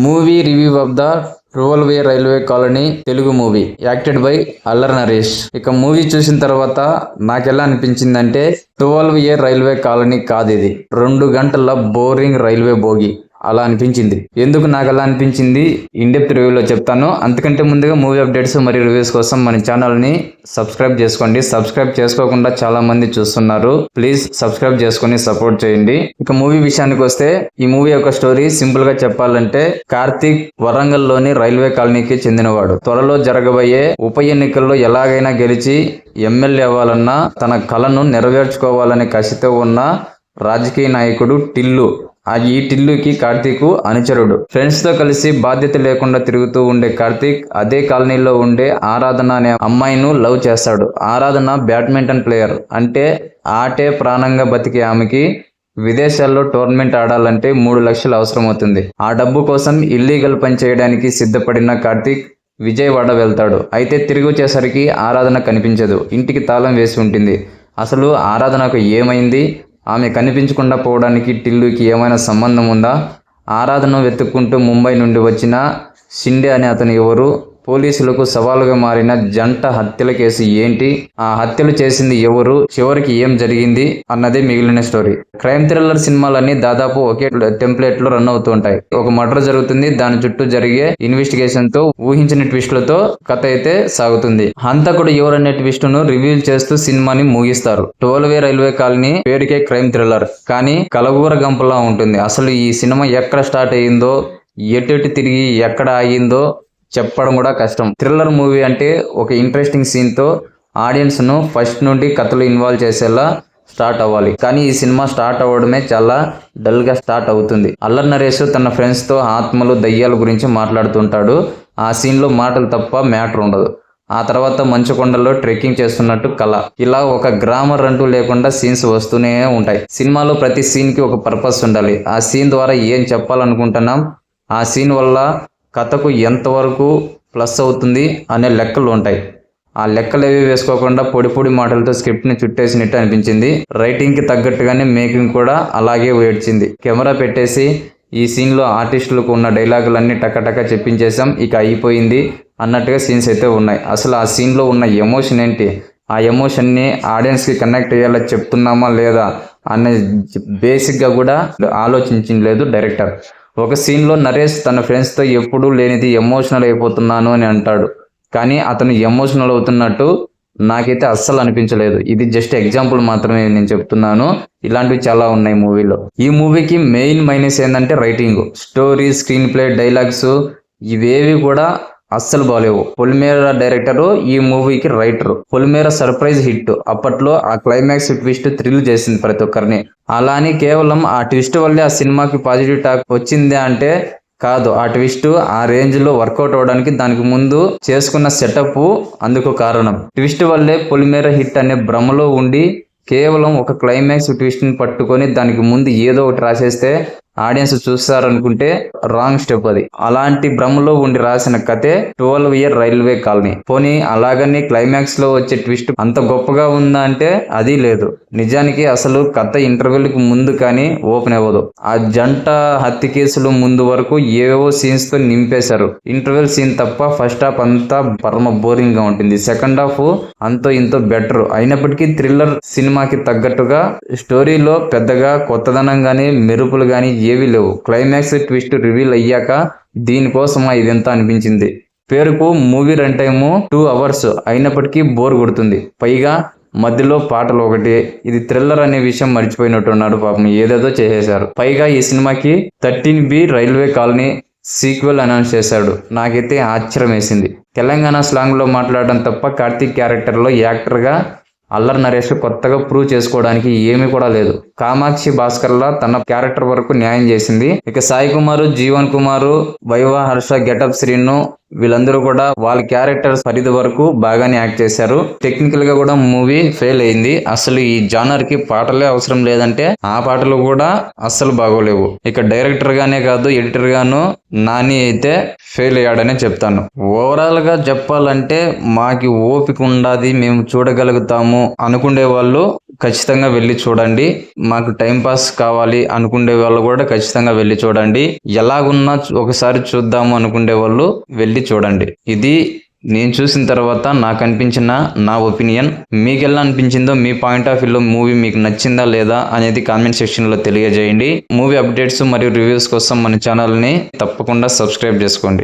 Movie review of the 12 railway colony Telugu movie acted by Allari Naresh. ఇక movie చూసిన తర్వాత నాకెలా అనిపించిందంటే 12 రైల్వే కాలనీ కాదు, ఇది 2 గంటల బోరింగ్ రైల్వే బోగి అలా అనిపించింది. ఎందుకు నాకు అలా అనిపించింది ఇన్డెప్త్ రివ్యూలో చెప్తాను. అంతకంటే ముందుగా మూవీ అప్డేట్స్ మరియు రివ్యూస్ కోసం మన ఛానల్ని సబ్స్క్రైబ్ చేసుకోండి. సబ్స్క్రైబ్ చేసుకోకుండా చాలా మంది చూస్తున్నారు, ప్లీజ్ సబ్స్క్రైబ్ చేసుకుని సపోర్ట్ చేయండి. ఇక మూవీ విషయానికి వస్తే ఈ మూవీ యొక్క స్టోరీ సింపుల్ గా చెప్పాలంటే, కార్తీక్ వరంగల్ లోని రైల్వే కాలనీకి చెందినవాడు. త్వరలో జరగబోయే ఉప ఎన్నికల్లో ఎలాగైనా గెలిచి ఎమ్మెల్యే అవ్వాలన్నా తన కలను నెరవేర్చుకోవాలనే కసితో ఉన్న రాజకీయ నాయకుడు టిల్లు. ఈ టిల్లుకి కార్తీక్ అనుచరుడు. ఫ్రెండ్స్ తో కలిసి బాధ్యత లేకుండా తిరుగుతూ ఉండే కార్తీక్ అదే కాలనీలో ఉండే ఆరాధన అనే అమ్మాయిను లవ్ చేస్తాడు. ఆరాధన బ్యాడ్మింటన్ ప్లేయర్, అంటే ఆటే ప్రాణంగా బతికే ఆమెకి విదేశాల్లో టోర్నమెంట్ ఆడాలంటే 3 లక్షలు అవసరం అవుతుంది. ఆ డబ్బు కోసం ఇల్లీగల్ పని చేయడానికి సిద్ధపడిన కార్తీక్ విజయవాడ వెళ్తాడు. అయితే తిరిగి వచ్చేసరికి ఆరాధన కనిపించదు. ఇంటికి తాళం వేసి ఉంటుంది. అసలు ఆరాధనకు ఏమైంది? ఆమె కనిపించకుండా పోవడానికి టిల్లుకి ఏమైనా సంబంధం ఉందా? ఆరాధన వెతుక్కుంటూ ముంబై నుండి వచ్చిన షిండే అనే అతను ఎవరు? పోలీసులకు సవాలుగా మారిన జంట హత్యల కేసు ఏంటి? ఆ హత్యలు చేసింది ఎవరు? చివరికి ఏం జరిగింది అన్నదే మిగిలిన స్టోరీ. క్రైమ్ థ్రిల్లర్ సినిమాలన్నీ దాదాపు ఒకే టెంప్లెట్ లో రన్ అవుతూ ఉంటాయి. ఒక మర్డర్ జరుగుతుంది, దాని చుట్టూ జరిగే ఇన్వెస్టిగేషన్ తో ఊహించిన ట్విస్టులతో కథ అయితే సాగుతుంది. హంతకుడు ఎవరనే ట్విస్ట్ ను రివీల్ చేస్తూ సినిమాని ముగిస్తారు. 12 రైల్వే కాలనీ పేరుకే క్రైమ్ థ్రిల్లర్, కానీ కలగూర గంపలా ఉంటుంది. అసలు ఈ సినిమా ఎక్కడ స్టార్ట్ అయ్యిందో, ఎటు తిరిగి ఎక్కడ ఆగిందో చెప్పడం కూడా కష్టం. థ్రిల్లర్ మూవీ అంటే ఒక ఇంట్రెస్టింగ్ సీన్ తో ఆడియన్స్ ను ఫస్ట్ నుండి కథలు ఇన్వాల్వ్ చేసేలా స్టార్ట్ అవ్వాలి. కానీ ఈ సినిమా స్టార్ట్ అవ్వడమే చాలా డల్ గా స్టార్ట్ అవుతుంది. అల్లరి నరేష్ తన ఫ్రెండ్స్ తో ఆత్మలు దయ్యాల గురించి మాట్లాడుతుంటాడు. ఆ సీన్ లో మాటలు తప్ప మ్యాటర్ ఉండదు. ఆ తర్వాత మంచుకొండలో ట్రెక్కింగ్ చేస్తున్నట్టు కళ. ఇలా ఒక గ్రామర్ అంటూ లేకుండా సీన్స్ వస్తూనే ఉంటాయి. సినిమాలో ప్రతి సీన్ కి ఒక పర్పస్ ఉండాలి. ఆ సీన్ ద్వారా ఏం చెప్పాలనుకుంటున్నాం, ఆ సీన్ వల్ల కథకు ఎంతవరకు ప్లస్ అవుతుంది అనే లెక్కలు ఉంటాయి. ఆ లెక్కలు ఏవి వేసుకోకుండా పొడి మాటలతో స్క్రిప్ట్ ని చుట్టేసినట్టు అనిపించింది. రైటింగ్ కి తగ్గట్టుగానే మేకింగ్ కూడా అలాగే వేడ్చింది. కెమెరా పెట్టేసి ఈ సీన్ లో ఆర్టిస్టులకు ఉన్న డైలాగులన్నీ టకటక చెప్పించేసాం, ఇక అయిపోయింది అన్నట్టుగా సీన్స్ అయితే ఉన్నాయి. అసలు ఆ సీన్ లో ఉన్న ఎమోషన్ ఏంటి, ఆ ఎమోషన్ ని ఆడియన్స్ కి కనెక్ట్ అయ్యేలా చెప్తున్నామా లేదా అనే బేసిక్ గా కూడా ఆలోచించలేదు డైరెక్టర్. ఒక సీన్ లో నరేష్ తన ఫ్రెండ్స్ తో ఎప్పుడూ లేనిది ఎమోషనల్ అయిపోతున్నాను అని అంటాడు. కానీ అతను ఎమోషనల్ అవుతున్నట్టు నాకైతే అస్సలు అనిపించలేదు. ఇది జస్ట్ ఎగ్జాంపుల్ మాత్రమే నేను చెప్తున్నాను. ఇలాంటివి చాలా ఉన్నాయి మూవీలో. ఈ మూవీకి మెయిన్ మైనస్ ఏంటంటే writing, story, screen play, dialogues ఇవేవి కూడా అస్సలు బాలేవు. పొలిమేర డైరెక్టర్, ఈ మూవీకి రైటర్. పొలిమేర సర్ప్రైజ్ హిట్. అప్పట్లో ఆ క్లైమాక్స్ ట్విస్ట్ థ్రిల్ చేసింది ప్రతి ఒక్కరిని. అలా అని కేవలం ఆ ట్విస్ట్ వల్లే ఆ సినిమాకి పాజిటివ్ టాక్ వచ్చిందే అంటే కాదు. ఆ ట్విస్ట్ ఆ రేంజ్ లో వర్కౌట్ అవడానికి దానికి ముందు చేసుకున్న సెటప్ అందుకు కారణం. ట్విస్ట్ వల్లే పొలిమేర హిట్ అనే భ్రమలో ఉండి కేవలం ఒక క్లైమాక్స్ ట్విస్ట్ ని పట్టుకొని దానికి ముందు ఏదో ఒకటి రాసేస్తే ఆడియన్స్ చూస్తారనుకుంటే రాంగ్ స్టెప్ అది. అలాంటి భ్రమలో ఉండి రాసిన కథే 12 రైల్వే కాలనీ. పోనీ అలాగని క్లైమాక్స్ లో వచ్చే ట్విస్ట్ అంత గొప్పగా ఉందా అంటే అది లేదు. నిజానికి అసలు కథ ఇంటర్వెల్ కి ముందు కానీ ఓపెన్ అవ్వదు. ఆ జంట హత్య కేసులు ముందు వరకు ఏవేవో సీన్స్ తో నింపేశారు. ఇంటర్వెల్ సీన్ తప్ప ఫస్ట్ హాఫ్ అంతా పరమ బోరింగ్ గా ఉంటుంది. సెకండ్ హాఫ్ అంతో ఇంతో బెటర్. అయినప్పటికీ థ్రిల్లర్ సినిమాకి తగ్గట్టుగా స్టోరీలో పెద్దగా కొత్తదనం గానీ మెరుపులు గానీ ఏవీ లేవు. క్లైమాక్స్ ట్విస్ట్ రివీల్ అయ్యాక దీనికోసమా ఇదంతా అనిపించింది. పేరుకు మూవీ రన్ టైమ్ 2 hours అయినప్పటికీ బోర్ కొడుతుంది. పైగా మధ్యలో పాటలు ఒకటి. ఇది థ్రిల్లర్ అనే విషయం మర్చిపోయినట్టున్నాడు పాపం, ఏదేదో చేసేశారు. పైగా ఈ సినిమాకి 13B railway colony sequel announce చేశాడు. నాకైతే ఆశ్చర్యం వేసింది. తెలంగాణ స్లాంగ్ లో మాట్లాడడం తప్ప కార్తీక్ క్యారెక్టర్ లో యాక్టర్ గా అల్లరి నరేష్ కొత్తగా ప్రూవ్ చేసుకోవడానికి ఏమీ కూడా లేదు. కామాక్షి భాస్కర్లా తన క్యారెక్టర్ వరకు న్యాయం చేసింది. ఇక సాయి కుమారు, జీవన్ కుమారు, వైవా, హర్ష, గెటప్, శ్రీను వీళ్ళందరూ కూడా వాళ్ళ క్యారెక్టర్స్ పరిధి వరకు బాగానే యాక్ట్ చేశారు. టెక్నికల్ గా కూడా మూవీ ఫెయిల్ అయింది. అసలు ఈ జానర్ కి పాటలే అవసరం లేదంటే ఆ పాటలు కూడా అస్సలు బాగోలేవు. ఇక డైరెక్టర్ గానే కాదు ఎడిటర్ గాను నాని అయితే ఫెయిల్ అయ్యాడనే చెప్తాను. ఓవరాల్ గా చెప్పాలంటే మాకి ఓపిక ఉండాది, మేము చూడగలుగుతాము అనుకునే వాళ్ళు ఖచ్చితంగా వెళ్ళి చూడండి. మాకు టైం పాస్ కావాలి అనుకునే వాళ్ళు కూడా ఖచ్చితంగా వెళ్ళి చూడండి. ఎలాగున్నా ఒకసారి చూద్దాము అనుకునే వాళ్ళు వెళ్ళి చూడండి. ఇది నేను చూసిన తర్వాత నాకు అనిపించిన నా ఒపీనియన్. మీకు ఎలా అనిపించిందో, మీ పాయింట్ ఆఫ్ వ్యూలో మూవీ మీకు నచ్చిందా లేదా అనేది కామెంట్ సెక్షన్లో తెలియజేయండి. మూవీ అప్డేట్స్ మరియు రివ్యూస్ కోసం మన ఛానల్ని తప్పకుండా సబ్స్క్రైబ్ చేసుకోండి.